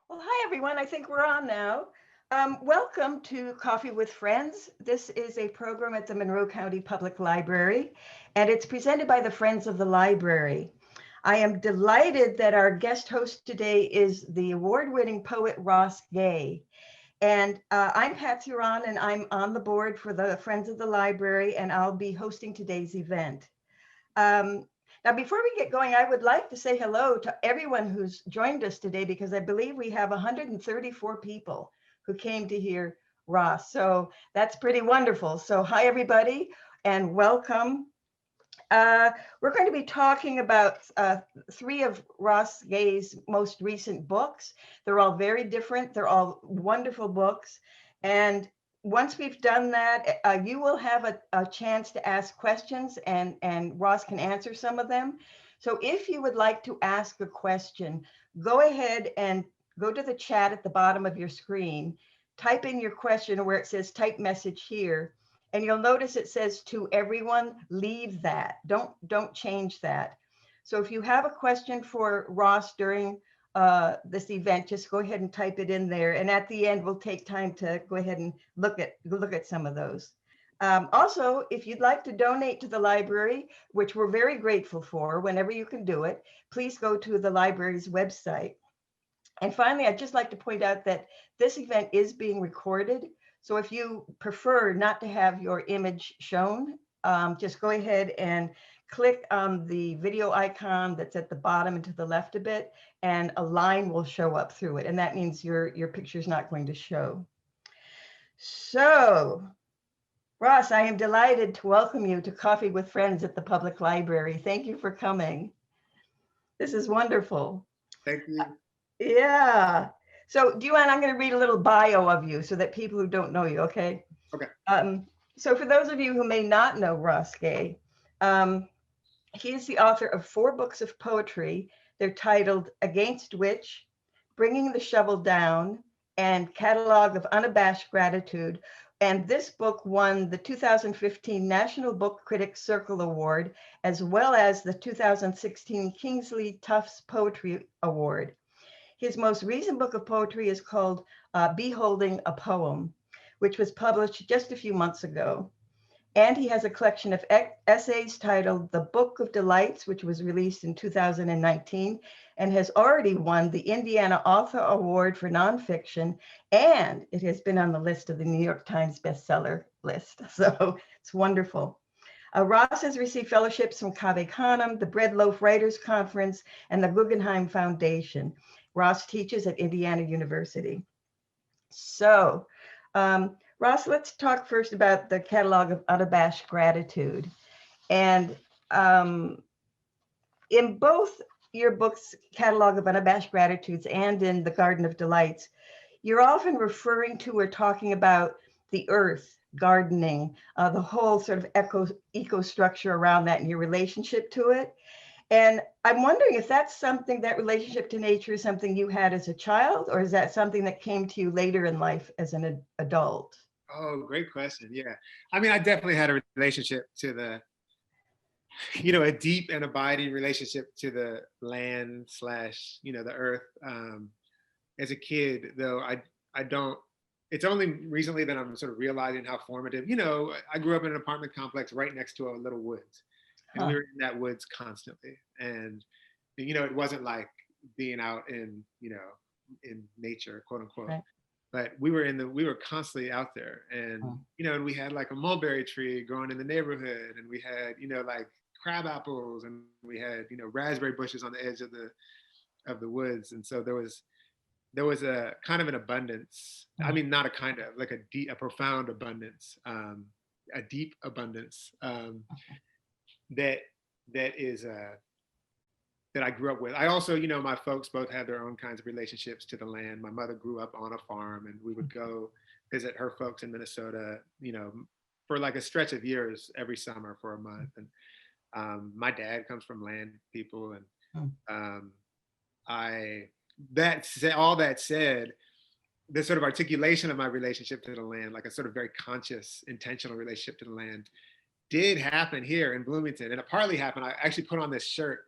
Well, hi, everyone. I think we're on now. Welcome to Coffee with Friends. This is a program at the Monroe County Public Library, and it's presented by the Friends of the Library. I am delighted that our guest host today is the award-winning poet Ross Gay. And I'm Patsy Ron, and I'm on the board for the Friends of the Library, and I'll be hosting today's event. Um, Now, before we get going, I would like to say hello to everyone who's joined us today because I believe we have 134 people who came to hear Ross. So that's pretty wonderful. So hi, everybody, and welcome. Uh, we're going to be talking about three of Ross Gay's most recent books. They're all very different. They're all wonderful books. And once we've done that, you will have a chance to ask questions and Ross can answer some of them. So if you would like to ask a question, go ahead and go to the chat at the bottom of your screen, type in your question where it says type message here, and you'll notice it says to everyone, leave that. Don't change that. So if you have a question for Ross during this event, just go ahead and type it in there. And at the end, we'll take time to go ahead and look at some of those. Also, if you'd like to donate to the library, which we're very grateful for, whenever you can do it, please go to the library's website. And finally, I'd just like to point out that this event is being recorded. So if you prefer not to have your image shown, just go ahead and click on the video icon that's at the bottom and to the left a bit, and a line will show up through it. And that means your picture's not going to show. So, Ross, I am delighted to welcome you to Coffee with Friends at the Public Library. Thank you for coming. This is wonderful. Thank you. Yeah. So do you want, I'm going to read a little bio of you so that people who don't know you, okay? Okay. So for those of you who may not know Ross Gay, he is the author of 4 books of poetry. They're titled Against Which, Bringing the Shovel Down, and Catalog of Unabashed Gratitude. And this book won the 2015 National Book Critics Circle Award, as well as the 2016 Kingsley Tufts Poetry Award. His most recent book of poetry is called Beholding a Poem, which was published just a few months ago. And he has a collection of essays titled The Book of Delights, which was released in 2019 and has already won the Indiana Author Award for Nonfiction. And it has been on the list of the New York Times bestseller list. So it's wonderful. Ross has received fellowships from Cave Canem, the Bread Loaf Writers Conference, and the Guggenheim Foundation. Ross teaches at Indiana University. So, Ross, let's talk first about the Catalog of Unabashed Gratitude. And in both your books, Catalog of Unabashed Gratitudes and in The Garden of Delights, you're often referring to or talking about the earth, gardening, the whole sort of eco structure around that and your relationship to it. And I'm wondering if that's something, that relationship to nature is something you had as a child, or is that something that came to you later in life as an adult? Oh, great question. Yeah. I mean, I definitely had a relationship to a deep and abiding relationship to the land slash, the earth. As a kid, though, I don't, it's only recently that I'm sort of realizing how formative, I grew up in an apartment complex right next to a little woods. And we were in that woods constantly. And, it wasn't like being out in nature, quote unquote. Right. But we were constantly out there. And, and we had like a mulberry tree growing in the neighborhood. And we had, like crab apples, and we had, raspberry bushes on the edge of the woods. And so there was a kind of an abundance. I mean, not a kind of, like a profound abundance, a deep abundance, that is that I grew up with. I also, my folks both had their own kinds of relationships to the land. My mother grew up on a farm, and we would go visit her folks in Minnesota, for like a stretch of years every summer for a month. And my dad comes from land people, and all that said, the sort of articulation of my relationship to the land, like a sort of very conscious, intentional relationship to the land, did happen here in Bloomington. And it partly happened, I actually put on this shirt.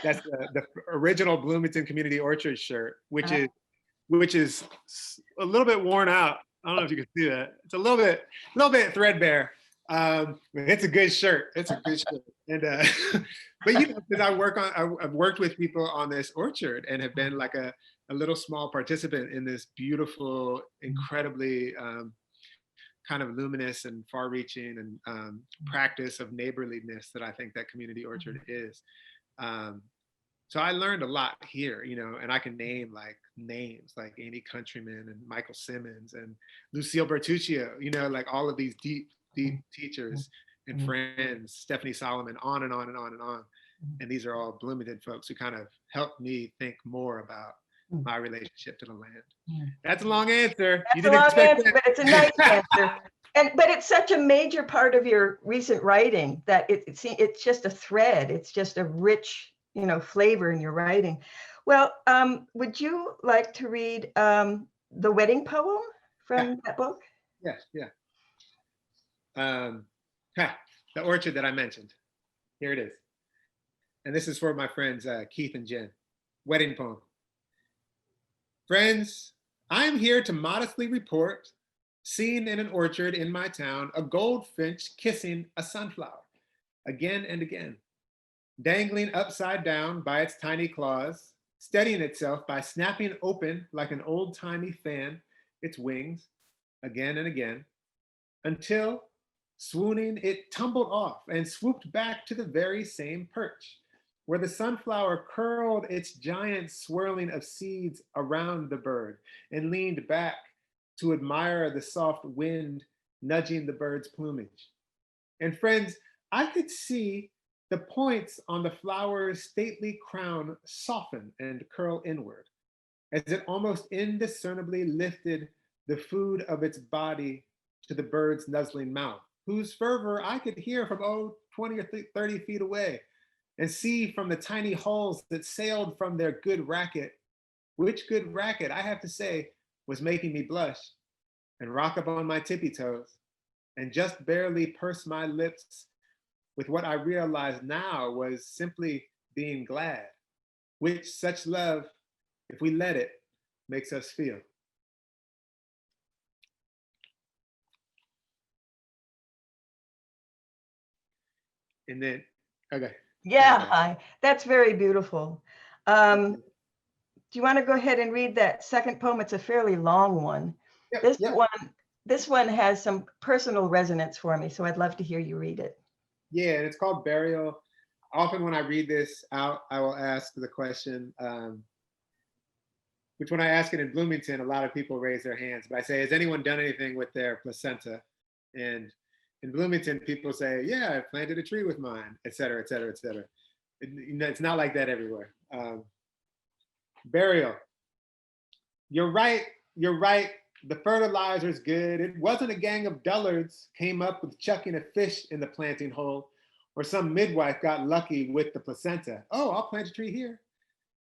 That's the original Bloomington Community Orchard shirt, which is which is a little bit worn out. I don't know if you can see that. It's a little bit threadbare. It's a good shirt. It's a good shirt. And but you know, because I've worked with people on this orchard and have been like a little small participant in this beautiful, incredibly kind of luminous and far-reaching and practice of neighborliness that I think that community orchard is. So I learned a lot here, you know, and I can name like names like Andy Countryman and Michael Simmons and Lucille Bertuccio, you know, like all of these deep teachers and friends, Stephanie Solomon, on and on and on and on. And these are all Bloomington folks who kind of helped me think more about my relationship to the land. That's a long answer. That's a long answer, but it's a nice answer. But it's such a major part of your recent writing that it's just a thread. It's just a rich, you know, flavor in your writing. Well, would you like to read the wedding poem from that book? Yes, yeah. The orchard that I mentioned. Here it is. And this is for my friends Keith and Jen. Wedding poem. Friends, I am here to modestly report, seen in an orchard in my town, a goldfinch kissing a sunflower again and again, dangling upside down by its tiny claws, steadying itself by snapping open like an old-timey fan its wings again and again, until, swooning, it tumbled off and swooped back to the very same perch, where the sunflower curled its giant swirling of seeds around the bird and leaned back to admire the soft wind nudging the bird's plumage. And friends, I could see the points on the flower's stately crown soften and curl inward, as it almost indiscernibly lifted the food of its body to the bird's nuzzling mouth, whose fervor I could hear from 20 or 30 feet away, and see from the tiny hulls that sailed from their good racket, which good racket, I have to say, was making me blush and rock up on my tippy toes and just barely purse my lips with what I realized now was simply being glad, which such love, if we let it, makes us feel. And then, okay. Yeah, that's very beautiful. Do you want to go ahead and read that second poem? It's a fairly long one. Yep, this one has some personal resonance for me, so I'd love to hear you read it. Yeah, and it's called Burial. Often when I read this out, I will ask the question, which when I ask it in Bloomington, a lot of people raise their hands, but I say, has anyone done anything with their placenta? And in Bloomington, people say, yeah, I planted a tree with mine, et cetera, et cetera, et cetera. It's not like that everywhere. Burial. You're right. The fertilizer's good. It wasn't a gang of dullards came up with chucking a fish in the planting hole, or some midwife got lucky with the placenta. Oh, I'll plant a tree here.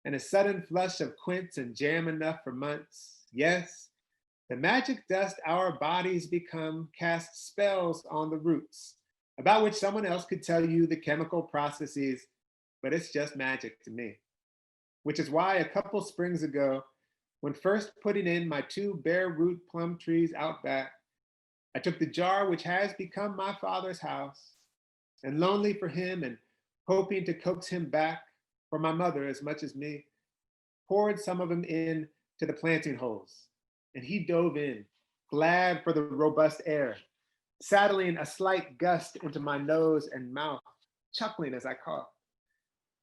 And a sudden flush of quince and jam enough for months. Yes, the magic dust our bodies become casts spells on the roots, about which someone else could tell you the chemical processes, but it's just magic to me. Which is why a couple springs ago, when first putting in my 2 bare root plum trees out back, I took the jar which has become my father's house, and lonely for him and hoping to coax him back, for my mother as much as me, poured some of them in to the planting holes, and he dove in, glad for the robust air, saddling a slight gust into my nose and mouth, chuckling as I coughed.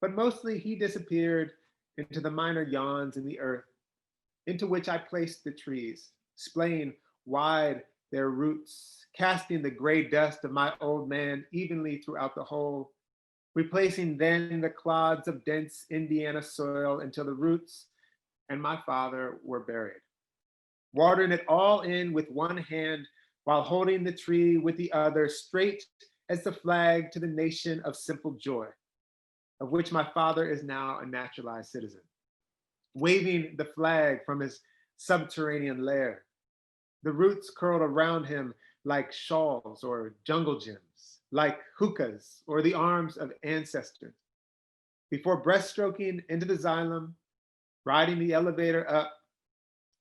But mostly he disappeared into the minor yawns in the earth, into which I placed the trees, splaying wide their roots, casting the gray dust of my old man evenly throughout the hole, replacing then the clods of dense Indiana soil until the roots and my father were buried. Watering it all in with one hand while holding the tree with the other straight as the flag to the nation of simple joy, of which my father is now a naturalized citizen, waving the flag from his subterranean lair, the roots curled around him like shawls or jungle gyms, like hookahs or the arms of ancestors. Before breaststroking into the xylem, riding the elevator up,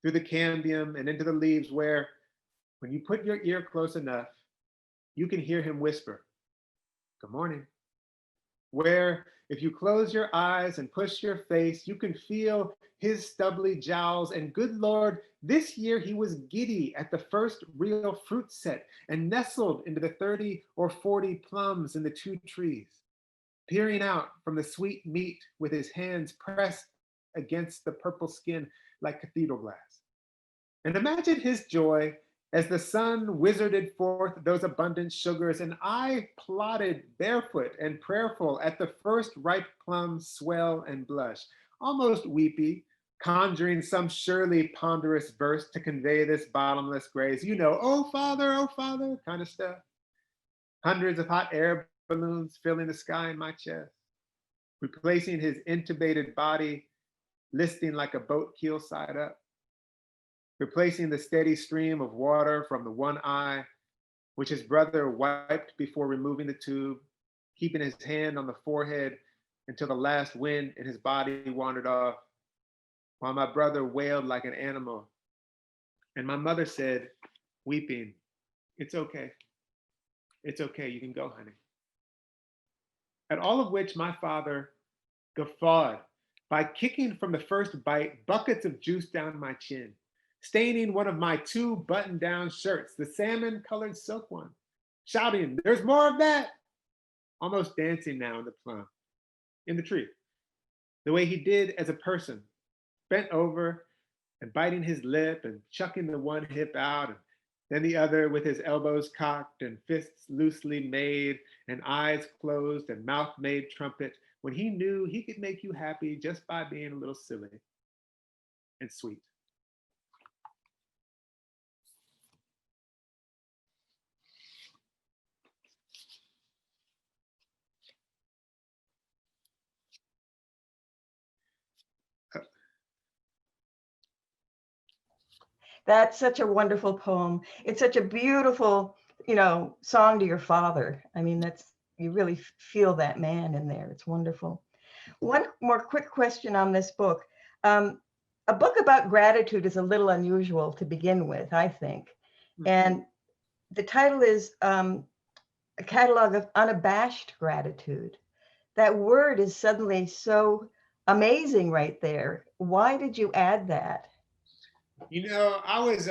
through the cambium and into the leaves where, when you put your ear close enough, you can hear him whisper, "Good morning." Where, if you close your eyes and push your face, you can feel his stubbly jowls. And good Lord, this year he was giddy at the first real fruit set and nestled into the 30 or 40 plums in the 2 trees, peering out from the sweet meat with his hands pressed against the purple skin like cathedral glass. And imagine his joy as the sun wizarded forth those abundant sugars, and I plodded barefoot and prayerful at the first ripe plums swell and blush, almost weepy, conjuring some surely ponderous verse to convey this bottomless grace. You know, oh father, kind of stuff. Hundreds of hot air balloons filling the sky in my chest, replacing his intubated body, listing like a boat keel side up, replacing the steady stream of water from the one eye, which his brother wiped before removing the tube, keeping his hand on the forehead until the last wind in his body wandered off, while my brother wailed like an animal. And my mother said, weeping, "It's okay. It's okay, you can go, honey." At all of which my father guffawed by kicking from the first bite buckets of juice down my chin, staining one of my 2 button-down shirts, the salmon-colored silk one, shouting, "There's more of that!" Almost dancing now in the plum, in the tree, the way he did as a person, bent over and biting his lip and chucking the one hip out and then the other with his elbows cocked and fists loosely made and eyes closed and mouth made trumpet, when he knew he could make you happy just by being a little silly and sweet. That's such a wonderful poem. It's such a beautiful, song to your father. I mean, you really feel that man in there. It's wonderful. One more quick question on this book. A book about gratitude is a little unusual to begin with, I think. Mm-hmm. And the title is A Catalog of Unabashed Gratitude. That word is suddenly so amazing right there. Why did you add that? I was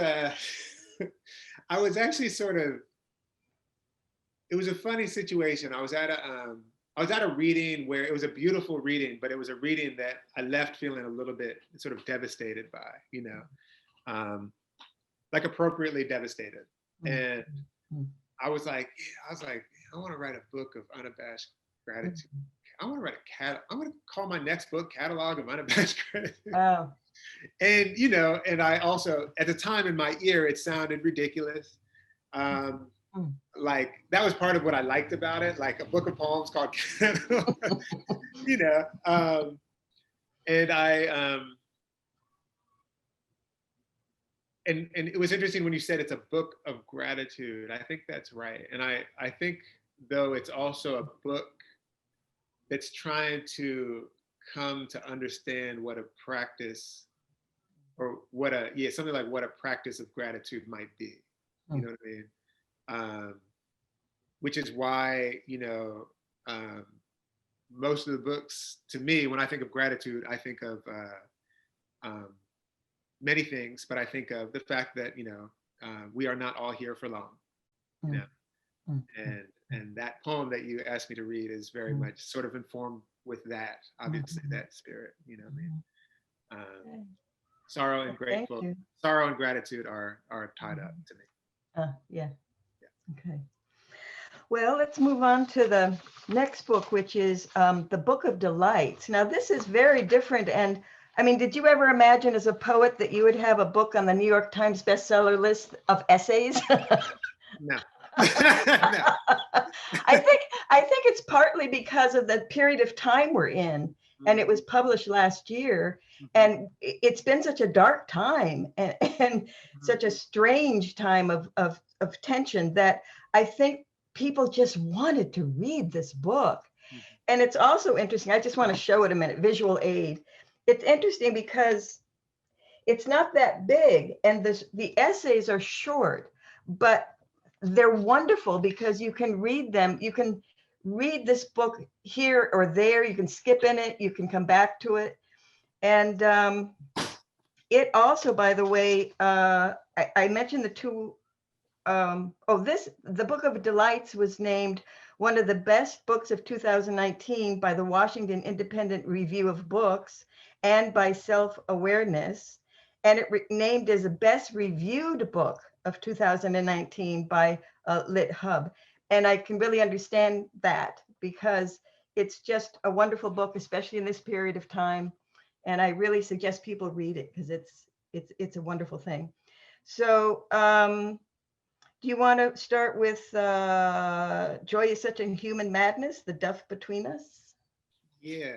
I was actually sort of, it was a funny situation. I was at a reading where it was a beautiful reading, but it was a reading that I left feeling a little bit sort of devastated by, like appropriately devastated. And I was like, I want to write a book of unabashed gratitude. I want to write I'm going to call my next book Catalog of Unabashed Gratitude. Oh. And, and I also, at the time in my ear, it sounded ridiculous. Like that was part of what I liked about it, like a book of poems called Catalog, and I, and it was interesting when you said it's a book of gratitude. I think that's right. And I think though it's also a book that's trying to come to understand what a practice or something like what a practice of gratitude might be. You know what I mean? Which is why, most of the books, to me, when I think of gratitude, I think of many things, but I think of the fact that, we are not all here for long, and that poem that you asked me to read is very much sort of informed with that, obviously, that spirit, sorrow and sorrow and gratitude are tied up to me. Yeah. Okay. Well, let's move on to the next book, which is the Book of Delights. Now, this is very different. And I mean, did you ever imagine as a poet that you would have a book on the New York Times bestseller list of essays? No. No. I think it's partly because of the period of time we're in, and it was published last year, and it's been such a dark time and such a strange time of tension that I think people just wanted to read this book. And it's also interesting. I just want to show it a minute, visual aid. It's interesting because it's not that big, and the essays are short, but they're wonderful because you can read them. You can read this book here or there. You can skip in it. You can come back to it. And it also, by the way, I mentioned the two. The Book of Delights was named one of the best books of 2019 by the Washington Independent Review of Books and by Self Awareness. And it named as the best reviewed book of 2019 by Lit Hub. And I can really understand that because it's just a wonderful book, especially in this period of time. And I really suggest people read it because it's a wonderful thing. So do you want to start with Joy is Such a Human Madness, The Duff Between Us? Yeah.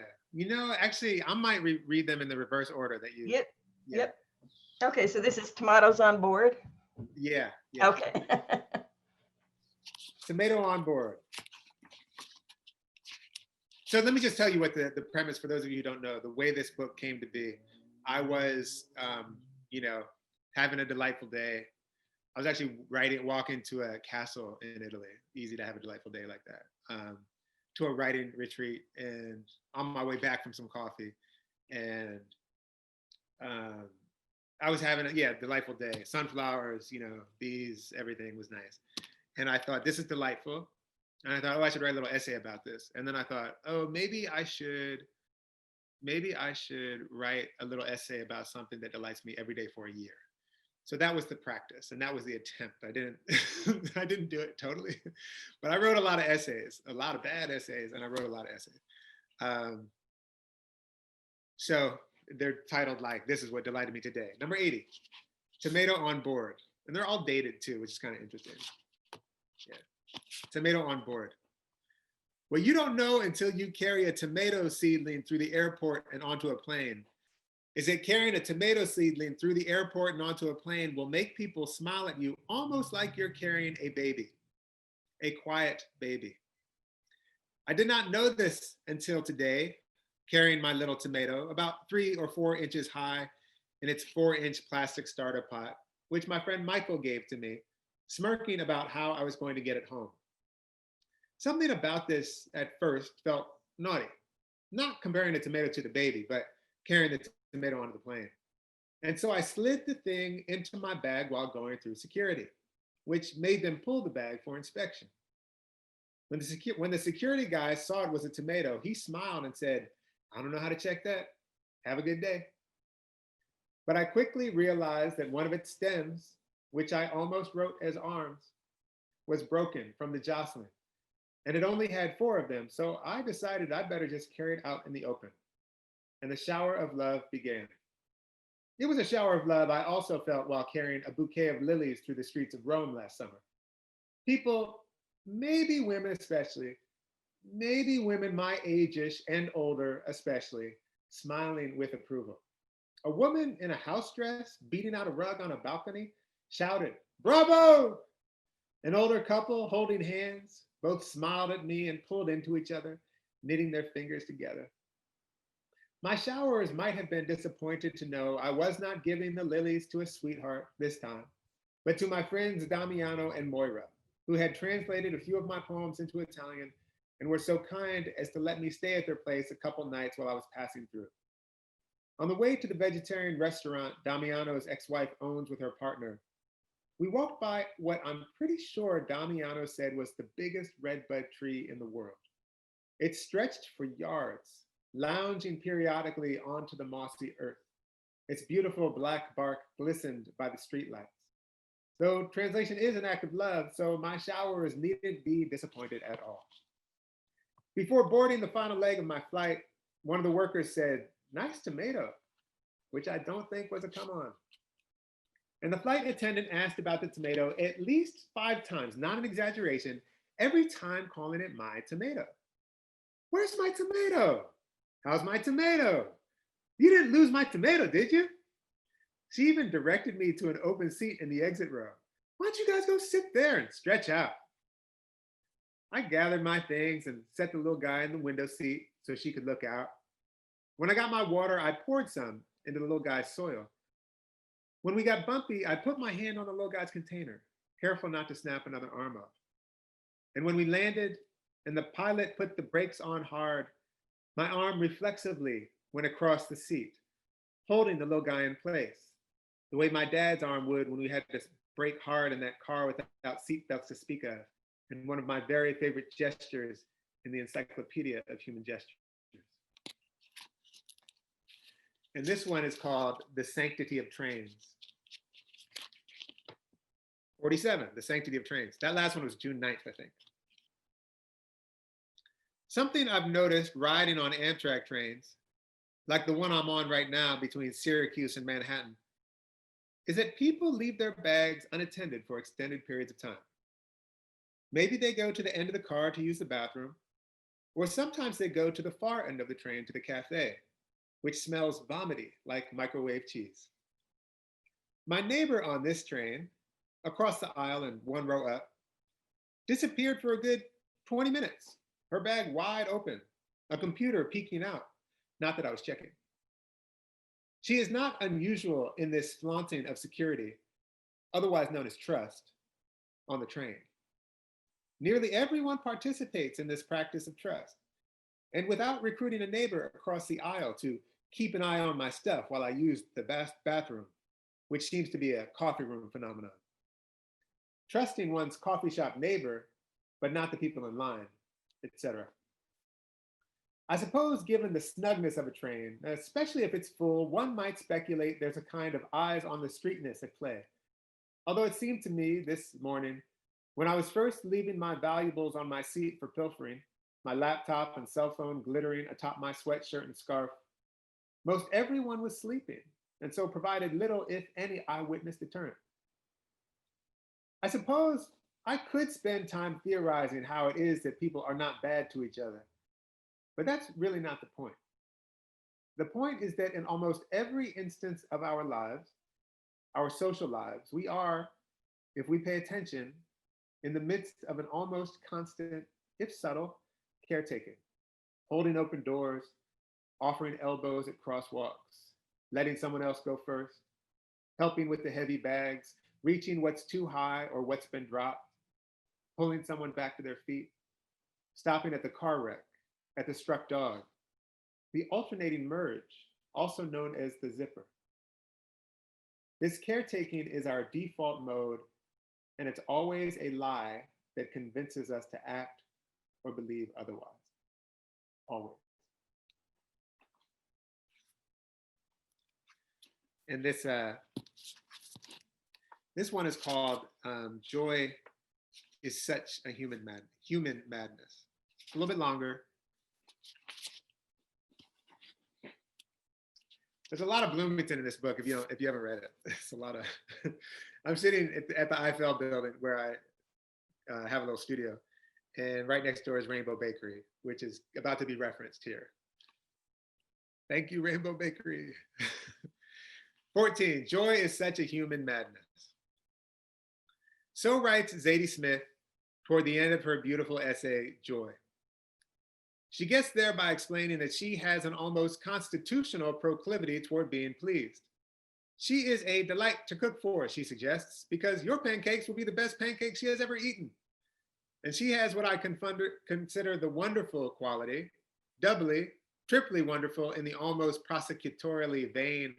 Actually, I might read them in the reverse order that you. Yep. Yeah. Yep. Okay, so this is Tomatoes on Board? Yeah. Yeah. Okay. Tomato on Board. So let me just tell you what the premise, for those of you who don't know, the way this book came to be. I was, having a delightful day. I was actually walking to a castle in Italy. Easy to have a delightful day like that. To a writing retreat, and on my way back from some coffee, and I was having a delightful day. Sunflowers, bees, everything was nice. And I thought, this is delightful. And I thought, oh, I should write a little essay about this. And then I thought, oh, maybe I should write a little essay about something that delights me every day for a year. So that was the practice, and that was the attempt. I didn't do it totally, but I wrote a lot of essays, a lot of bad essays, and I wrote a lot of essays. So they're titled like, This Is What Delighted Me Today. Number 80, Tomato on Board. And they're all dated too, which is kind of interesting. Yeah. Tomato on Board. What you don't know until you carry a tomato seedling through the airport and onto a plane is that carrying a tomato seedling through the airport and onto a plane will make people smile at you almost like you're carrying a baby, a quiet baby. I did not know this until today, carrying my little tomato, about 3 or 4 inches high in its 4-inch plastic starter pot, which my friend Michael gave to me, smirking about how I was going to get it home. Something about this at first felt naughty, not comparing the tomato to the baby, but carrying the tomato onto the plane. And so I slid the thing into my bag while going through security, which made them pull the bag for inspection. When the security guy saw it was a tomato, he smiled and said, I don't know how to check that. Have a good day. But I quickly realized that one of its stems, which I almost wrote as arms, was broken from the jostling. And it only had 4 of them, so I decided I better just carry it out in the open. And the shower of love began. It was a shower of love I also felt while carrying a bouquet of lilies through the streets of Rome last summer. People, maybe women especially, maybe women my age-ish and older especially, smiling with approval. A woman in a house dress beating out a rug on a balcony shouted, "Bravo!" An older couple holding hands both smiled at me and pulled into each other, knitting their fingers together. My showerers might have been disappointed to know I was not giving the lilies to a sweetheart this time, but to my friends Damiano and Moira, who had translated a few of my poems into Italian and were so kind as to let me stay at their place a couple nights while I was passing through. On the way to the vegetarian restaurant Damiano's ex-wife owns with her partner, we walked by what I'm pretty sure Damiano said was the biggest redbud tree in the world. It stretched for yards, lounging periodically onto the mossy earth. Its beautiful black bark glistened by the streetlights. Though translation is an act of love, so my showerers needn't be disappointed at all. Before boarding the final leg of my flight, one of the workers said, "Nice tomato," which I don't think was a come on. And the flight attendant asked about the tomato at least 5 times, not an exaggeration, every time calling it my tomato. Where's my tomato? How's my tomato? You didn't lose my tomato, did you? She even directed me to an open seat in the exit row. Why don't you guys go sit there and stretch out? I gathered my things and set the little guy in the window seat so she could look out. When I got my water, I poured some into the little guy's soil. When we got bumpy, I put my hand on the low guy's container, careful not to snap another arm off. And when we landed and the pilot put the brakes on hard, my arm reflexively went across the seat, holding the little guy in place, the way my dad's arm would when we had to brake hard in that car without seatbelts to speak of, and one of my very favorite gestures in the Encyclopedia of Human Gestures. And this one is called The Sanctity of Trains. 47, The Sanctity of Trains. That last one was June 9th, I think. Something I've noticed riding on Amtrak trains, like the one I'm on right now between Syracuse and Manhattan, is that people leave their bags unattended for extended periods of time. Maybe they go to the end of the car to use the bathroom, or sometimes they go to the far end of the train to the cafe, which smells vomity like microwave cheese. My neighbor on this train, across the aisle and one row up, disappeared for a good 20 minutes, her bag wide open, a computer peeking out, not that I was checking. She is not unusual in this flaunting of security, otherwise known as trust, on the train. Nearly everyone participates in this practice of trust. And without recruiting a neighbor across the aisle to keep an eye on my stuff while I use the bathroom, which seems to be a coffee room phenomenon. Trusting one's coffee shop neighbor, but not the people in line, etc. I suppose given the snugness of a train, especially if it's full, one might speculate there's a kind of eyes on the streetness at play. Although it seemed to me this morning, when I was first leaving my valuables on my seat for pilfering, my laptop and cell phone glittering atop my sweatshirt and scarf, most everyone was sleeping, and so provided little, if any, eyewitness deterrent. I suppose I could spend time theorizing how it is that people are not bad to each other, but that's really not the point. The point is that in almost every instance of our lives, our social lives, we are, if we pay attention, in the midst of an almost constant, if subtle, caretaking, holding open doors, offering elbows at crosswalks, letting someone else go first, helping with the heavy bags, reaching what's too high or what's been dropped, pulling someone back to their feet, stopping at the car wreck, at the struck dog, the alternating merge, also known as the zipper. This caretaking is our default mode, and it's always a lie that convinces us to act or believe otherwise. Always. And this one is called Joy is Such a Human Madness. A little bit longer. There's a lot of Bloomington in this book if you haven't read it. It's a lot of, I'm sitting at the IFL building where I have a little studio, and right next door is Rainbow Bakery, which is about to be referenced here. Thank you, Rainbow Bakery. 14, joy is such a human madness. So writes Zadie Smith toward the end of her beautiful essay, Joy. She gets there by explaining that she has an almost constitutional proclivity toward being pleased. She is a delight to cook for, she suggests, because your pancakes will be the best pancakes she has ever eaten. And she has what I consider the wonderful quality, doubly, triply wonderful in the almost prosecutorially vain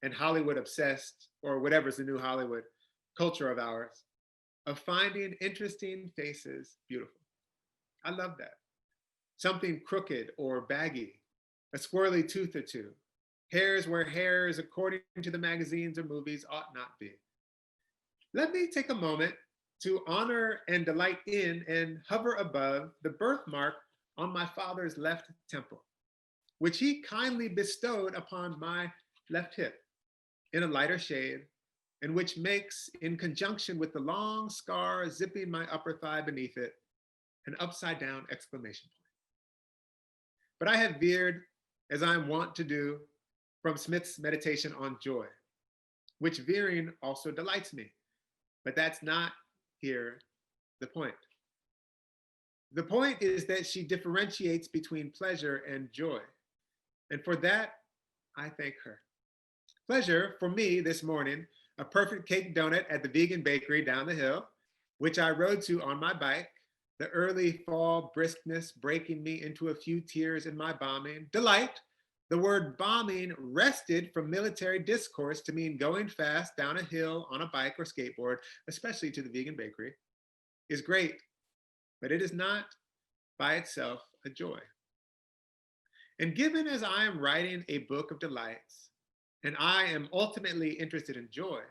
and Hollywood obsessed, or whatever's the new Hollywood culture of ours, of finding interesting faces beautiful. I love that. Something crooked or baggy, a squirrely tooth or two, hairs where hairs, according to the magazines or movies, ought not be. Let me take a moment to honor and delight in and hover above the birthmark on my father's left temple, which he kindly bestowed upon my left hip in a lighter shade, and which makes, in conjunction with the long scar zipping my upper thigh beneath it, an upside down exclamation point. But I have veered, as I am wont to do, from Smith's meditation on joy, which veering also delights me. But that's not here the point. The point is that she differentiates between pleasure and joy. And for that, I thank her. Pleasure, for me this morning, a perfect cake donut at the vegan bakery down the hill, which I rode to on my bike, the early fall briskness breaking me into a few tears in my bombing. Delight, the word bombing wrested from military discourse to mean going fast down a hill on a bike or skateboard, especially to the vegan bakery, is great, but it is not by itself a joy. And given as I am writing a book of delights, and I am ultimately interested in joy,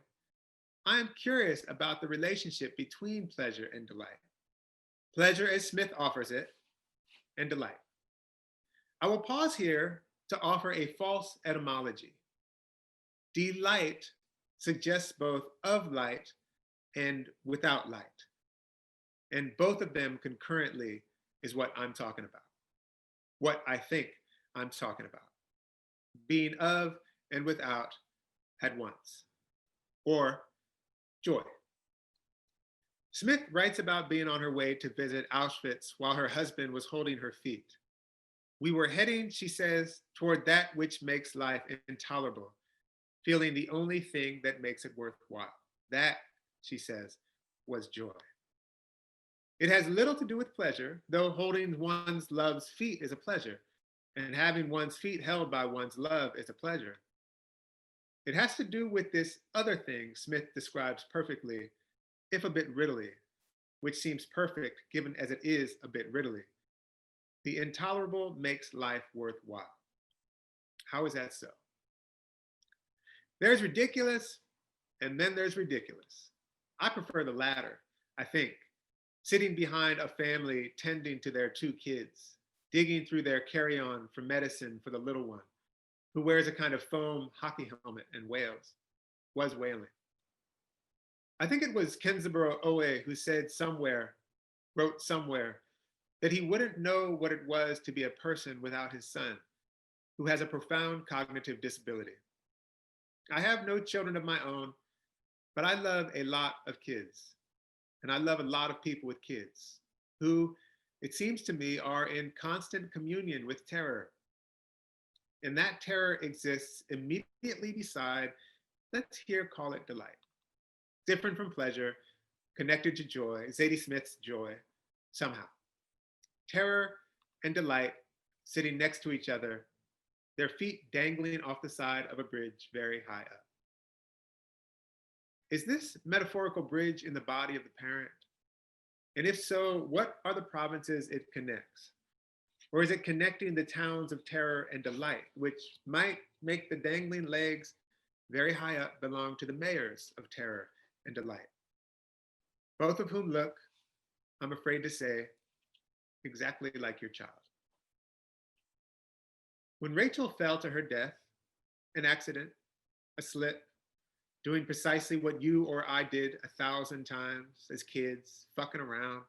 I am curious about the relationship between pleasure and delight. Pleasure as Smith offers it, and delight. I will pause here to offer a false etymology. Delight suggests both of light and without light. And both of them concurrently is what I'm talking about. What I think I'm talking about. Being of and without at once. Or joy. Smith writes about being on her way to visit Auschwitz while her husband was holding her feet. We were heading, she says, toward that which makes life intolerable, feeling the only thing that makes it worthwhile. That, she says, was joy. It has little to do with pleasure, though holding one's love's feet is a pleasure, and having one's feet held by one's love is a pleasure. It has to do with this other thing Smith describes perfectly, if a bit riddly, which seems perfect given as it is a bit riddly. The intolerable makes life worthwhile. How is that so? There's ridiculous, and then there's ridiculous. I prefer the latter, I think. Sitting behind a family tending to their 2 kids, digging through their carry-on for medicine for the little one, who wears a kind of foam hockey helmet and was wailing. I think it was Kenzaburo Oe who wrote somewhere, that he wouldn't know what it was to be a person without his son, who has a profound cognitive disability. I have no children of my own, but I love a lot of kids. And I love a lot of people with kids who, it seems to me, are in constant communion with terror. And that terror exists immediately beside, let's here call it delight. Different from pleasure, connected to joy, Zadie Smith's joy, somehow. Terror and delight sitting next to each other, their feet dangling off the side of a bridge very high up. Is this metaphorical bridge in the body of the parent? And if so, what are the provinces it connects? Or is it connecting the towns of terror and delight, which might make the dangling legs very high up belong to the mayors of terror and delight? Both of whom look, I'm afraid to say, exactly like your child. When Rachel fell to her death, an accident, a slip, doing precisely what you or I did 1,000 times as kids, fucking around,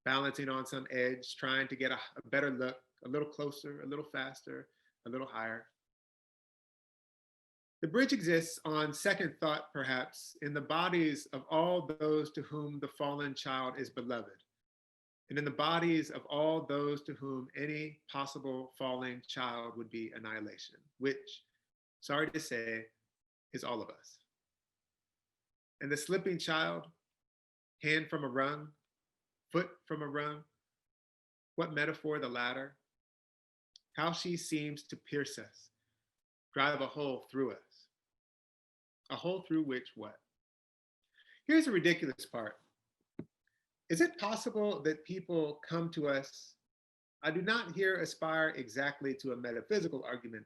balancing on some edge, trying to get a better look, a little closer, a little faster, a little higher. The bridge exists on second thought, perhaps, in the bodies of all those to whom the fallen child is beloved, and in the bodies of all those to whom any possible falling child would be annihilation, which, sorry to say, is all of us. And the slipping child, hand from a rung, foot from a rung, what metaphor the latter? How she seems to pierce us, drive a hole through us. A hole through which what? Here's a ridiculous part. Is it possible that people come to us? I do not here aspire exactly to a metaphysical argument,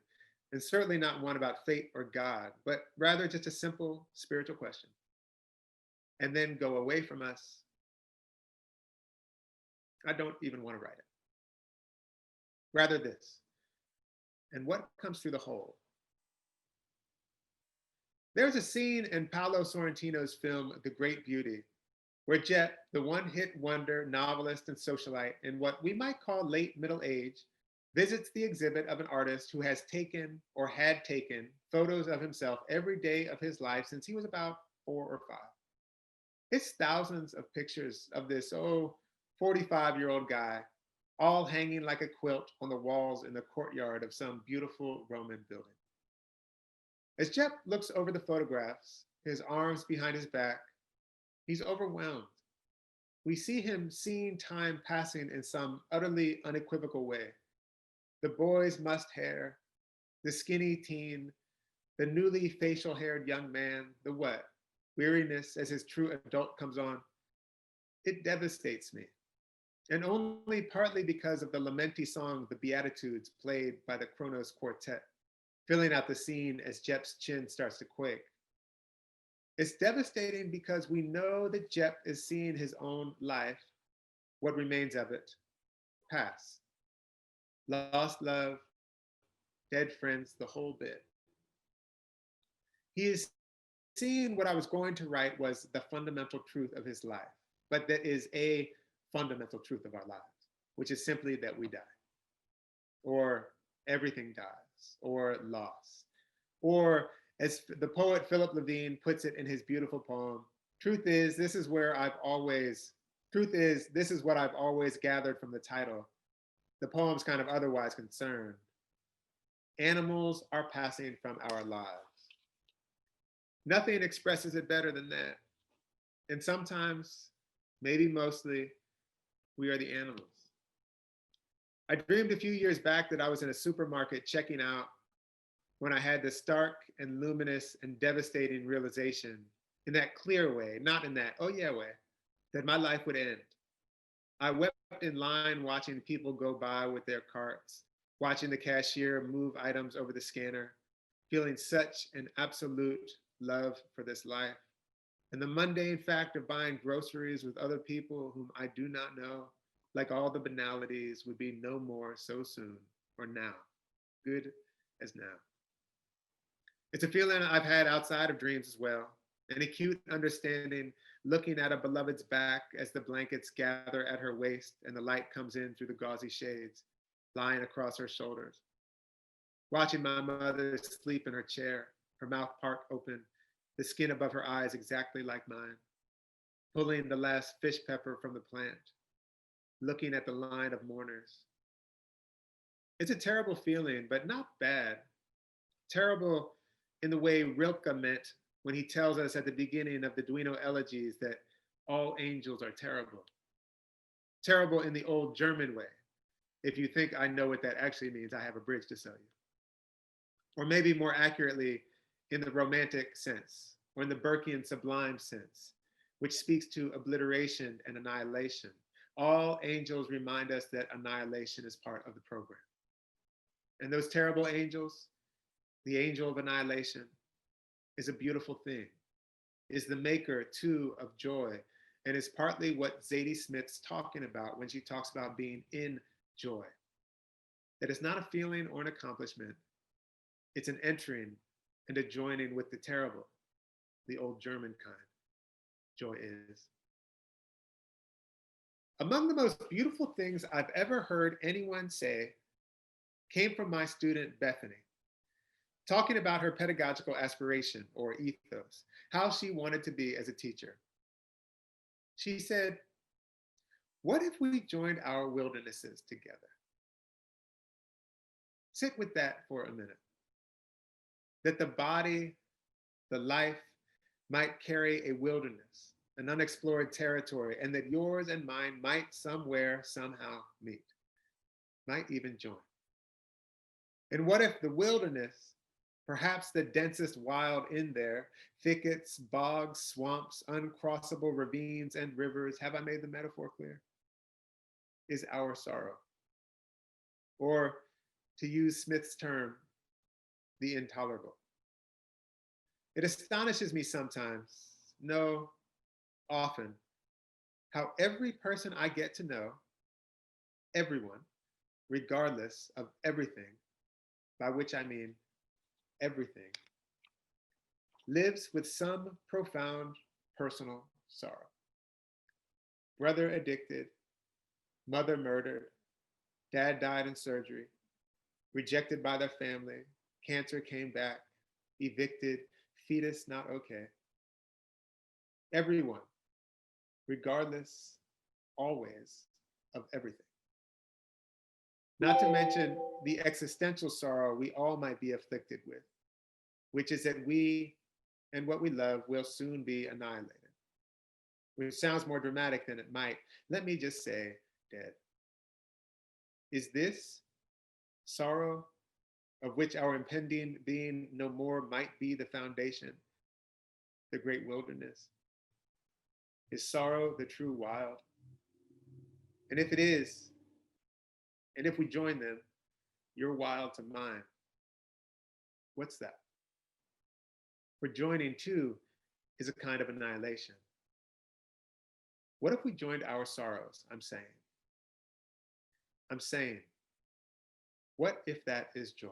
and certainly not one about fate or God, but rather just a simple spiritual question. And then go away from us. I don't even want to write it. Rather this. And what comes through the hole? There's a scene in Paolo Sorrentino's film, The Great Beauty, where Jet, the one-hit wonder novelist and socialite in what we might call late middle age, visits the exhibit of an artist who has taken or had taken photos of himself every day of his life since he was about 4 or 5. It's thousands of pictures of this 45-year-old guy, all hanging like a quilt on the walls in the courtyard of some beautiful Roman building. As Jep looks over the photographs, his arms behind his back, he's overwhelmed. We see him seeing time passing in some utterly unequivocal way. The boy's mussed hair, the skinny teen, the newly facial haired young man, the what? Weariness as his true adult comes on. It devastates me. And only partly because of the lamenty song, The Beatitudes, played by the Kronos Quartet, filling out the scene as Jep's chin starts to quake. It's devastating because we know that Jep is seeing his own life, what remains of it, pass. Lost love, dead friends, the whole bit. He is seeing what I was going to write was the fundamental truth of his life, but that is a fundamental truth of our lives, which is simply that we die, or everything dies, or loss, or as the poet Philip Levine puts it in his beautiful poem, truth is, this is what I've always gathered from the title. The poem's kind of otherwise concerned. Animals are passing from our lives. Nothing expresses it better than that. And sometimes, maybe mostly, we are the animals. I dreamed a few years back that I was in a supermarket checking out when I had this stark and luminous and devastating realization, in that clear way, not in that, oh yeah way, that my life would end. I wept in line watching people go by with their carts, watching the cashier move items over the scanner, feeling such an absolute love for this life. And the mundane fact of buying groceries with other people whom I do not know, like all the banalities, would be no more so soon or now, good as now. It's a feeling I've had outside of dreams as well, an acute understanding, looking at a beloved's back as the blankets gather at her waist and the light comes in through the gauzy shades, lying across her shoulders. Watching my mother sleep in her chair, her mouth part open, the skin above her eyes exactly like mine, pulling the last fish pepper from the plant, looking at the line of mourners. It's a terrible feeling, but not bad. Terrible in the way Rilke meant when he tells us at the beginning of the Duino elegies that all angels are terrible. Terrible in the old German way. If you think I know what that actually means, I have a bridge to sell you. Or maybe more accurately, in the romantic sense, or in the Burkean sublime sense, which speaks to obliteration and annihilation. All angels remind us that annihilation is part of the program. And those terrible angels, the angel of annihilation, is a beautiful thing, is the maker too of joy, and is partly what Zadie Smith's talking about when she talks about being in joy. That it's not a feeling or an accomplishment, it's an entering and a joining with the terrible, the old German kind. Joy is. Among the most beautiful things I've ever heard anyone say came from my student Bethany, talking about her pedagogical aspiration or ethos, how she wanted to be as a teacher. She said, what if we joined our wildernesses together? Sit with that for a minute. That the body, the life, might carry a wilderness, an unexplored territory, and that yours and mine might somewhere, somehow meet, might even join. And what if the wilderness, perhaps the densest wild in there, thickets, bogs, swamps, uncrossable ravines and rivers, have I made the metaphor clear? Is our sorrow. Or to use Smith's term, the intolerable. It astonishes me sometimes, no, often, how every person I get to know, everyone, regardless of everything, by which I mean everything, lives with some profound personal sorrow. Brother addicted, mother murdered, dad died in surgery, rejected by their family, cancer came back, evicted, fetus not okay. Everyone, regardless, always, of everything. Not to mention the existential sorrow we all might be afflicted with. which is that we and what we love will soon be annihilated. Which sounds more dramatic than it might. Let me just say, dead. Is this sorrow, of which our impending being no more might be the foundation, the great wilderness? Is sorrow the true wild? And if it is, and if we join them, your wild to mine, what's that? For joining too is a kind of annihilation. What if we joined our sorrows? I'm saying, what if that is joy?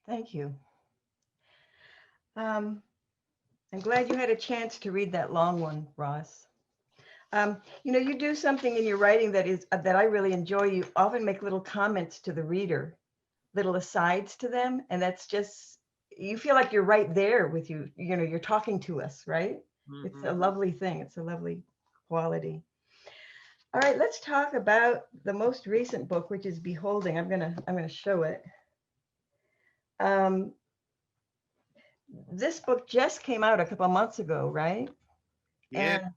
Thank you. I'm glad you had a chance to read that long one, Ross. You do something in your writing that I really enjoy. You often make little comments to the reader, little asides to them, and that's just, you feel like you're right there with you. You're talking to us, right? Mm-hmm. It's a lovely thing. It's a lovely quality. All right, let's talk about the most recent book, which is Beholding. I'm gonna show it. This book just came out a couple of months ago, right? Yeah.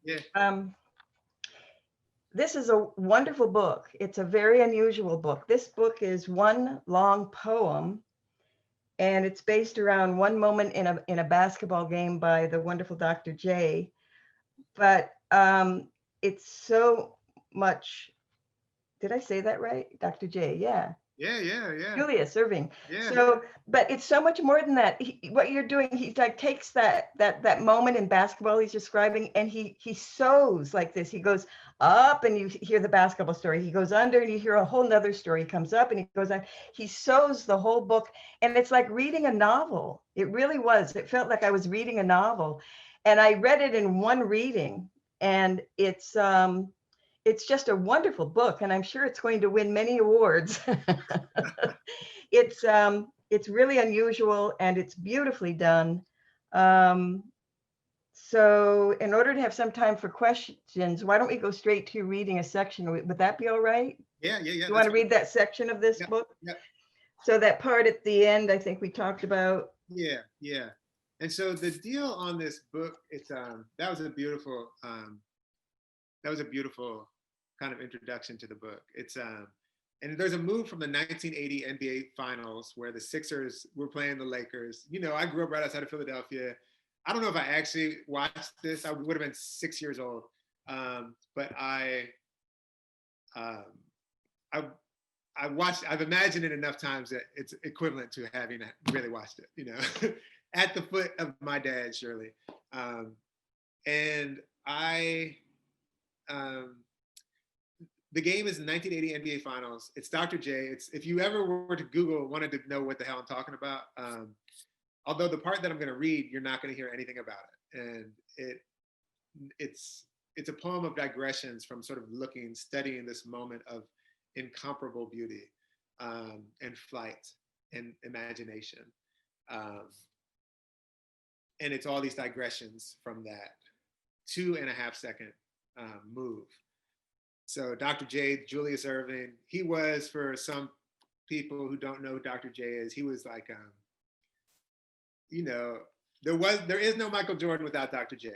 This is a wonderful book. It's a very unusual book. This book is one long poem, and it's based around one moment in a basketball game by the wonderful Dr. J. But it's so much. Did I say that right? Dr. J. Yeah. Yeah. Julius Irving. Yeah. So, but it's so much more than that. What you're doing, he like takes that moment in basketball he's describing, and he sews like this. He goes up, and you hear the basketball story. He goes under, and you hear a whole nother story. He comes up, and he goes on. He sews the whole book, and it's like reading a novel. It really was. It felt like I was reading a novel, and I read it in one reading, and it's just a wonderful book, and I'm sure it's going to win many awards. It's really unusual, and it's beautifully done. So in order to have some time for questions, why don't we go straight to reading a section? Would that be all right? Yeah. You want to read that section of this book? Yeah. So that part at the end, I think we talked about. Yeah. And so the deal on this book, it's that was a beautiful kind of introduction to the book. It's and there's a move from the 1980 NBA Finals where the Sixers were playing the Lakers. I grew up right outside of Philadelphia. I don't know if I actually watched this. I would have been 6 years old, but I watched. I've imagined it enough times that it's equivalent to having really watched it. At the foot of my dad, surely, and I. The game is the 1980 NBA Finals. It's Dr. J. It's, if you ever were to Google, wanted to know what the hell I'm talking about. Although the part that I'm going to read, you're not going to hear anything about it. And it's a poem of digressions from sort of studying this moment of incomparable beauty and flight and imagination. And it's all these digressions from that 2.5 second move. So Dr. J, Julius Irving, he was, for some people who don't know who Dr. J is, he was like, there is no Michael Jordan without Dr. J.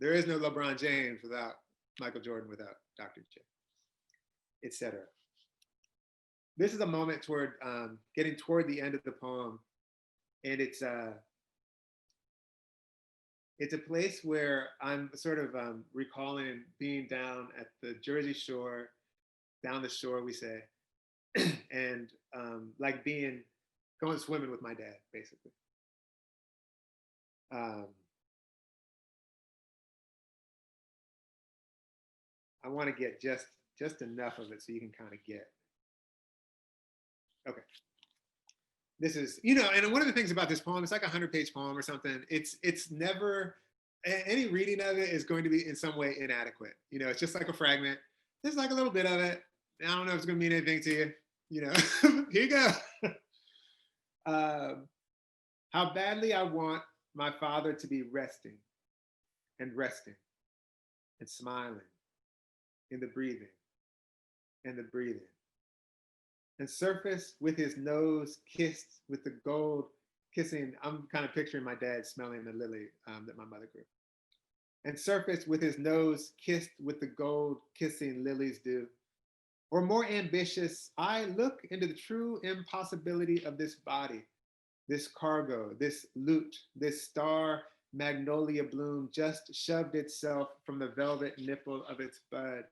There is no LeBron James without Michael Jordan without Dr. J, etc. This is a moment toward getting toward the end of the poem, and it's a place where I'm sort of recalling being down at the Jersey Shore, down the shore, we say, and like going swimming with my dad, basically. I want to get just enough of it so you can kind of get. Okay. This is, and one of the things about this poem, it's like a 100-page poem or something. It's never, any reading of it is going to be in some way inadequate. It's just like a fragment. There's like a little bit of it. I don't know if it's going to mean anything to you. Here you go. How badly I want my father to be resting and smiling in the breathing and the breathing. And surface with his nose kissed with the gold kissing. I'm kind of picturing my dad smelling the lily that my mother grew. And surface with his nose kissed with the gold kissing lilies do. Or more ambitious, I look into the true impossibility of this body, this cargo, this loot, this star magnolia bloom just shoved itself from the velvet nipple of its bud,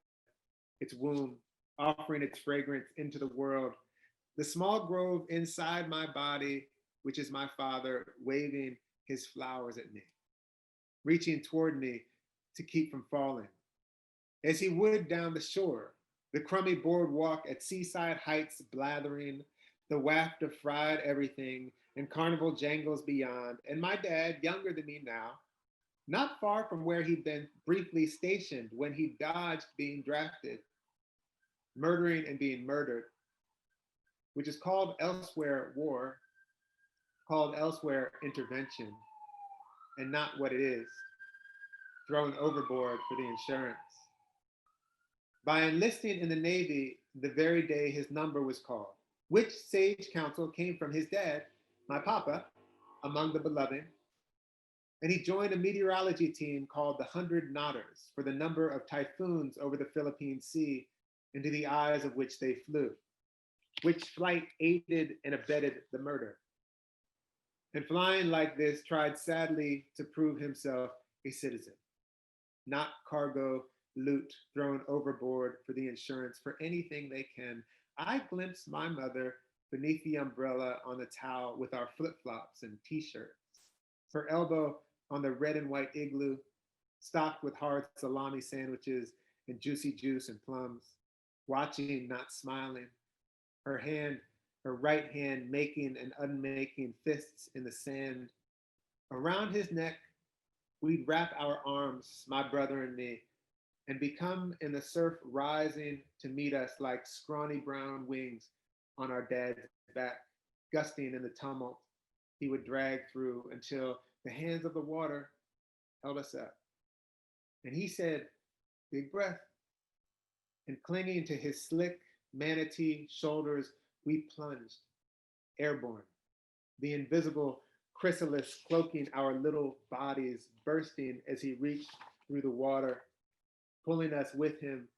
its womb, offering its fragrance into the world. The small grove inside my body, which is my father, waving his flowers at me, reaching toward me to keep from falling. As he would down the shore, the crummy boardwalk at seaside heights blathering, the waft of fried everything, and carnival jangles beyond, and my dad, younger than me now, not far from where he'd been briefly stationed when he dodged being drafted, murdering and being murdered, which is called elsewhere war, called elsewhere intervention, and not what it is, thrown overboard for the insurance. By enlisting in the Navy the very day his number was called, which sage counsel came from his dad, my papa, among the beloved, and he joined a meteorology team called the 100 Knotters for the number of typhoons over the Philippine Sea, into the eyes of which they flew, which flight aided and abetted the murder. And flying like this tried sadly to prove himself a citizen, not cargo loot thrown overboard for the insurance for anything they can. I glimpsed my mother beneath the umbrella on the towel with our flip-flops and t-shirts, her elbow on the red and white igloo, stocked with hard salami sandwiches and juicy juice and plums, watching, not smiling, her right hand making and unmaking fists in the sand. Around his neck, we'd wrap our arms, my brother and me, and become in the surf rising to meet us like scrawny brown wings on our dad's back, gusting in the tumult he would drag through until the hands of the water held us up. And he said, big breath. And clinging to his slick manatee shoulders, we plunged, airborne, the invisible chrysalis cloaking our little bodies, bursting as he reached through the water, pulling us with him,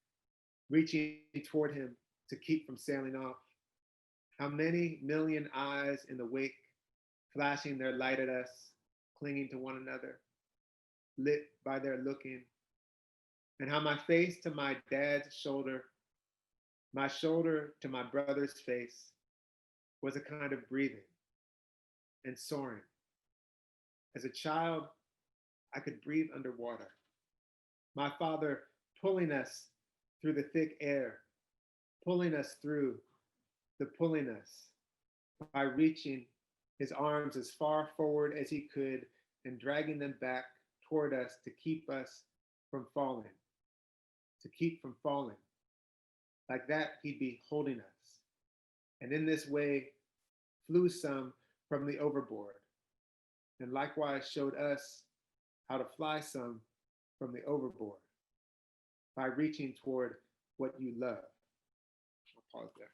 reaching toward him to keep from sailing off. How many million eyes in the wake, flashing their light at us, clinging to one another, lit by their looking. And how my face to my dad's shoulder, my shoulder to my brother's face, was a kind of breathing and soaring. As a child, I could breathe underwater. My father pulling us through the thick air, pulling us through the pulling us by reaching his arms as far forward as he could and dragging them back toward us to keep us from falling, to keep from falling. Like that, he'd be holding us. And in this way, flew some from the overboard, and likewise showed us how to fly some from the overboard by reaching toward what you love. I'll pause there.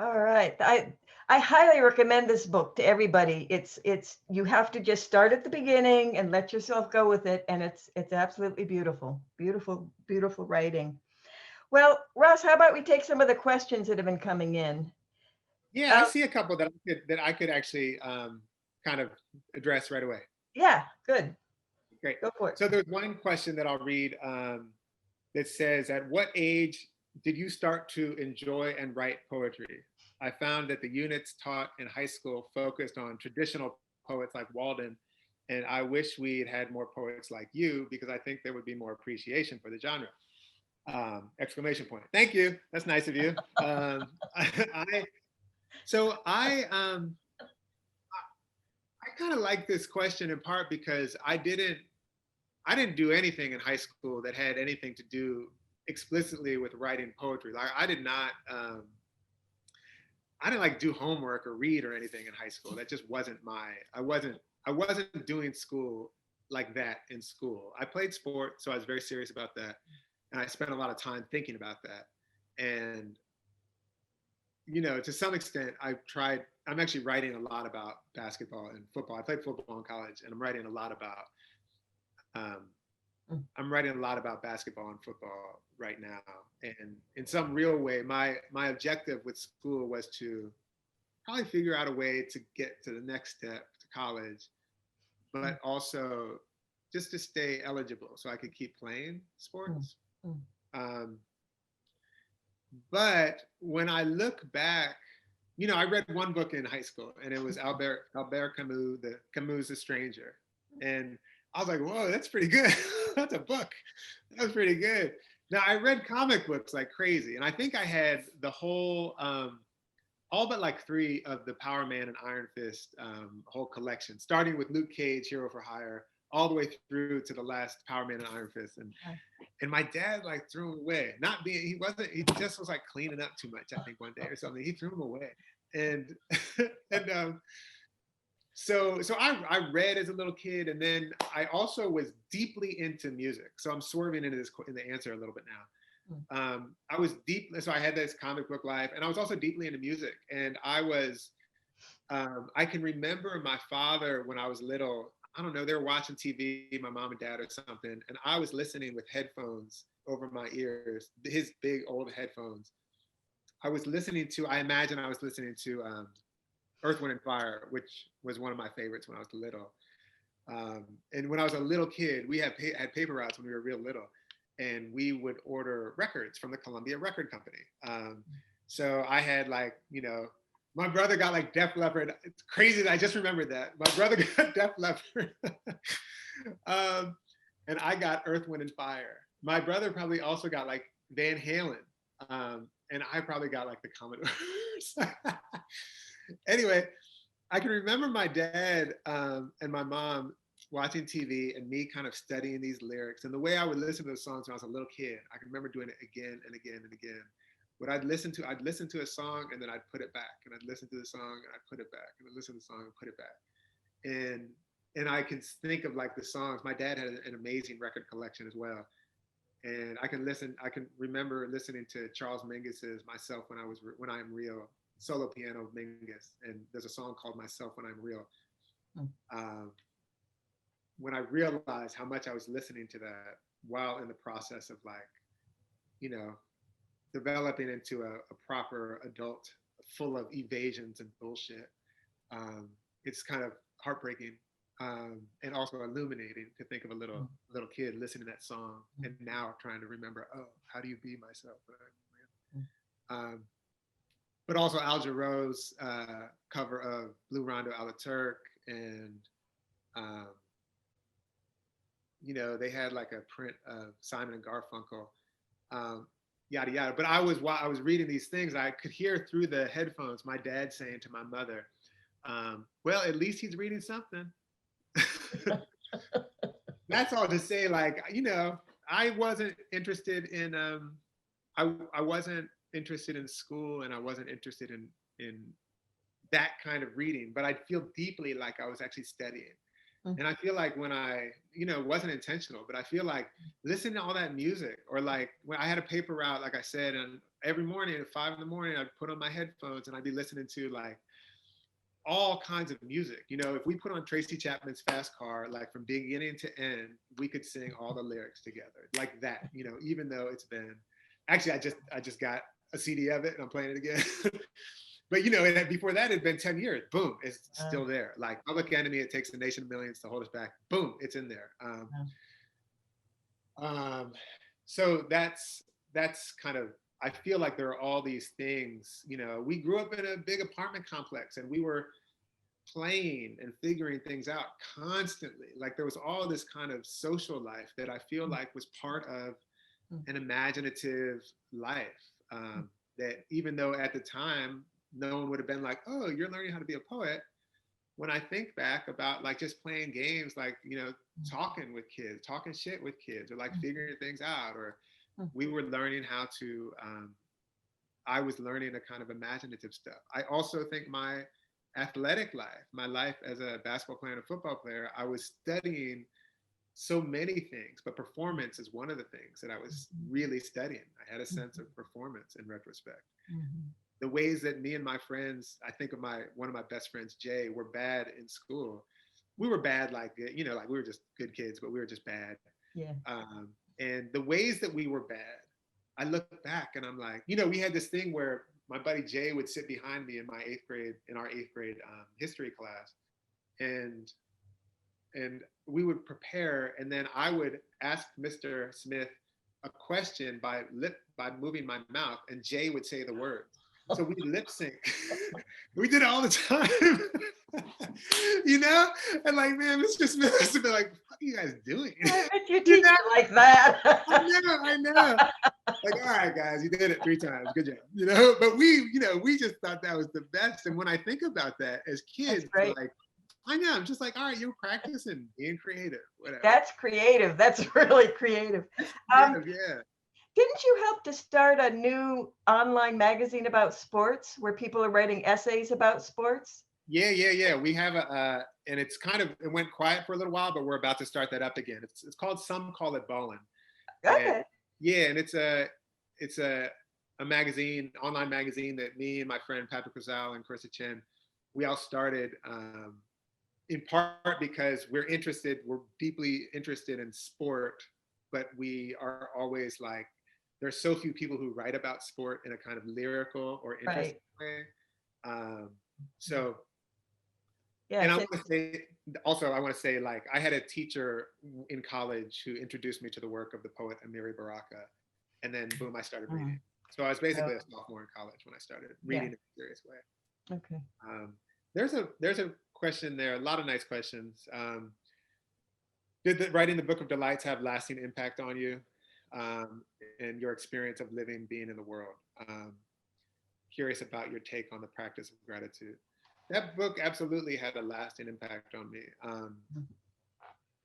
All right. I highly recommend this book to everybody. It's you have to just start at the beginning and let yourself go with it, and it's absolutely beautiful. Beautiful, beautiful writing. Well, Ross, how about we take some of the questions that have been coming in? Yeah, I see a couple that I could actually kind of address right away. Yeah, good. Great. Go for it. So there's one question that I'll read that says, at what age did you start to enjoy and write poetry? I found that the units taught in high school focused on traditional poets like Walden, and I wish we'd had more poets like you because I think there would be more appreciation for the genre. Exclamation point. Thank you. That's nice of you. I kind of like this question in part because I didn't do anything in high school that had anything to do explicitly with writing poetry. Like I didn't like do homework or read or anything in high school. That just wasn't I wasn't doing school like that in school. I played sport, so I was very serious about that. And I spent a lot of time thinking about that. And, you know, to some extent, I'm actually writing a lot about basketball and football. I played football in college, and I'm writing a lot about basketball and football right now. And in some real way, my objective with school was to probably figure out a way to get to the next step to college, but also just to stay eligible so I could keep playing sports. But when I look back, you know, I read one book in high school, and it was Albert Camus' The Stranger. And I was like, whoa, that's pretty good. That's a book. That was pretty good. Now, I read comic books like crazy, and I think I had the whole, all but like 3 of the Power Man and Iron Fist whole collection, starting with Luke Cage, Hero for Hire, all the way through to the last Power Man and Iron Fist. And my dad like threw them away. He just was like cleaning up too much, I think, one day or something. He threw them away. And so I read as a little kid, and then I also was deeply into music. So I'm swerving into the answer a little bit now. So I had this comic book life, and I was also deeply into music. And I can remember my father when I was little. I don't know, they were watching TV, my mom and dad or something, and I was listening with headphones over my ears, his big old headphones. I imagine I was listening to Earth, Wind, and Fire, which was one of my favorites when I was little. And when I was a little kid, we had paper routes when we were real little, and we would order records from the Columbia Record Company. So I had like, you know, my brother got like Def Leppard. It's crazy that I just remembered that. My brother got Def Leppard. And I got Earth, Wind, and Fire. My brother probably also got like Van Halen. And I probably got like the Commodores. Anyway, I can remember my dad and my mom watching TV and me kind of studying these lyrics. And the way I would listen to the songs when I was a little kid, I can remember doing it again and again and again. What I'd listen to a song, and then I'd put it back, and I'd listen to the song and I'd put it back, and I'd listen to the song and put it back. And I can think of like the songs. My dad had an amazing record collection as well. And I can remember listening to Charles Mingus's Myself When I Am Real, solo piano of Mingus. And there's a song called Myself When I'm Real. When I realized how much I was listening to that while in the process of like, you know, developing into a proper adult full of evasions and bullshit. It's kind of heartbreaking and also illuminating to think of a little kid listening to that song and now trying to remember, oh, how do you be myself? But also Al Jarreau's cover of Blue Rondo a la Turk, and you know, they had like a print of Simon and Garfunkel. Yada yada. But while I was reading these things, I could hear through the headphones my dad saying to my mother, well, at least he's reading something. That's all to say, like, you know, I wasn't interested in I wasn't interested in school, and I wasn't interested in that kind of reading, but I feel deeply like I was actually studying. And I feel like when it wasn't intentional, but I feel like listening to all that music, or like when I had a paper route, like I said, and every morning at 5 a.m, I'd put on my headphones and I'd be listening to like all kinds of music. You know, if we put on Tracy Chapman's Fast Car, like from beginning to end, we could sing all the lyrics together like that, you know, even though it's been, actually, I just got a CD of it and I'm playing it again. But, you know, before that, it'd been 10 years. Boom, it's still there. Like Public Enemy, It Takes a Nation of Millions to Hold Us Back. Boom, it's in there. So that's kind of, I feel like there are all these things, you know, we grew up in a big apartment complex, and we were playing and figuring things out constantly. Like there was all this kind of social life that I feel like was part of an imaginative life, that even though at the time, no one would have been like, oh, you're learning how to be a poet. When I think back about like just playing games, like, you know, talking with kids, talking shit with kids, or like figuring things out, or we were learning how to, I was learning a kind of imaginative stuff. I also think my athletic life, my life as a basketball player and a football player, I was studying so many things, but performance is one of the things that I was really studying. I had a sense of performance in retrospect. The ways that me and my friends, I think of one of my best friends, Jay, were bad in school. We were bad, like, you know, like we were just good kids, but we were just bad. Yeah. And the ways that we were bad, I look back and I'm like, you know, we had this thing where my buddy Jay would sit behind me in our eighth grade history class, and we would prepare, and then I would ask Mr. Smith a question by moving my mouth, and Jay would say the words. So we lip sync. We did it all the time. You know? And like, man, Mr. Smith used to be like, what are you guys doing? You teach it like that. I know. Like, all right, guys, you did it 3 times. Good job. You know, but we just thought that was the best. And when I think about that as kids, like, I know, I'm just like, all right, you're practicing being creative, whatever. That's creative. That's really creative. Yeah. Didn't you help to start a new online magazine about sports where people are writing essays about sports? Yeah. We have and it went quiet for a little while, but we're about to start that up again. It's called, some call it Ballin. Okay. And it's a magazine, online magazine that me and my friend Patrick Rizal and Carissa Chen, we all started in part because we're deeply interested in sport, but we are always like, there's so few people who write about sport in a kind of lyrical or interesting way. So, yeah, and I want to say, like, I had a teacher in college who introduced me to the work of the poet Amiri Baraka, and then boom, I started reading. So I was basically a sophomore in college when I started reading in a serious way. Okay. There's a question there, a lot of nice questions. Did writing the Book of Delights have lasting impact on you and your experience of being in the world? Curious about your take on the practice of gratitude. That book absolutely had a lasting impact on me.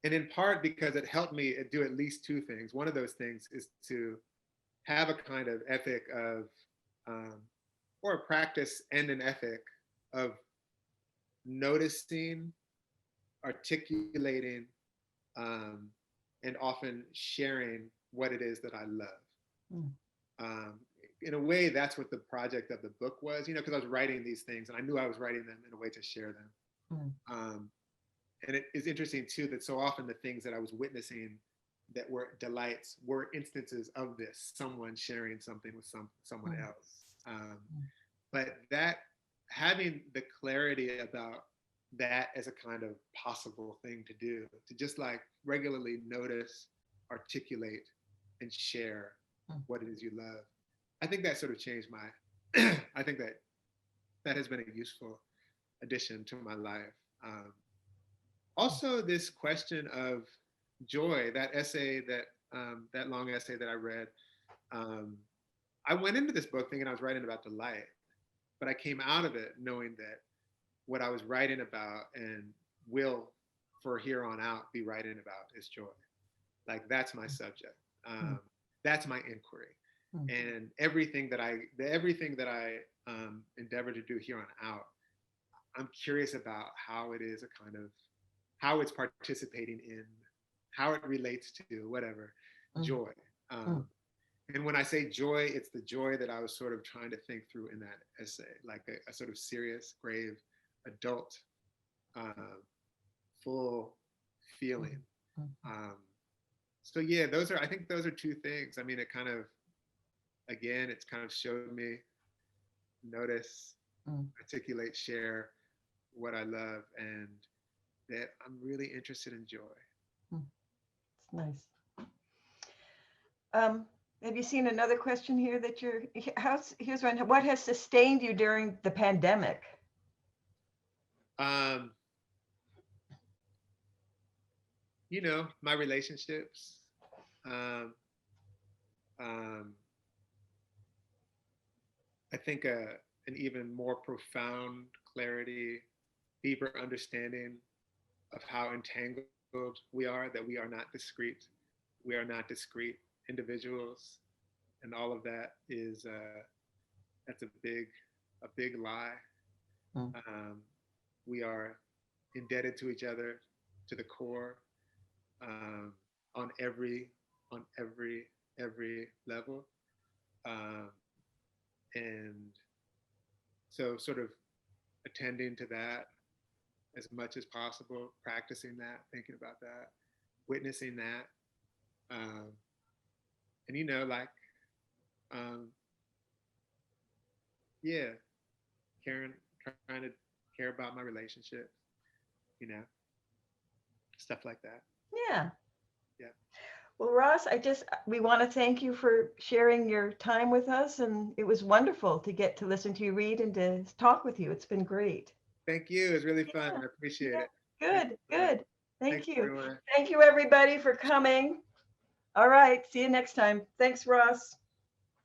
And in part because it helped me do at least 2 things. One of those things is to have a kind of ethic of, or a practice and an ethic of noticing, articulating, and often sharing what it is that I love. In a way, that's what the project of the book was, because I was writing these things and I knew I was writing them in a way to share them. And it is interesting too that so often the things that I was witnessing that were delights were instances of this, someone sharing something with someone else. But that, having the clarity about that as a kind of possible thing to do, to just like regularly notice, articulate, and share what it is you love. I think that sort of changed I think that has been a useful addition to my life. Also, this question of joy, that essay, that long essay that I read, I went into this book thinking I was writing about delight, but I came out of it knowing that what I was writing about and will, for here on out, be writing about is joy. Like, that's my subject. That's my inquiry. And everything that I endeavor to do here on out, I'm curious about how it is how it's participating in, how it relates to whatever, joy. And when I say joy, it's the joy that I was sort of trying to think through in that essay, like a sort of serious, grave, adult, full feeling. So yeah, I think those are 2 things. I mean, it kind of showed me, notice, articulate, share what I love, and that I'm really interested in joy. It's nice. Have you seen another question here that here's one. What has sustained you during the pandemic? My relationships. I think an even more profound clarity, deeper understanding of how entangled we are, that we are not discrete. We are not discrete individuals, and all of that is that's a big lie. We are indebted to each other to the core. on every level, um, and so sort of attending to that as much as possible, practicing that, thinking about that, witnessing that, um, and like um, yeah, caring, trying to care about my relationships, you know, stuff like that. Yeah. Yeah. Well, Ross, we want to thank you for sharing your time with us. And it was wonderful to get to listen to you read and to talk with you. It's been great. Thank you. It was really fun. Yeah, I appreciate yeah. it. Thank Good, you so much. good. Thank Thanks, you. everyone. Thank you, everybody, for coming. All right. See you next time. Thanks, Ross.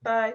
Bye.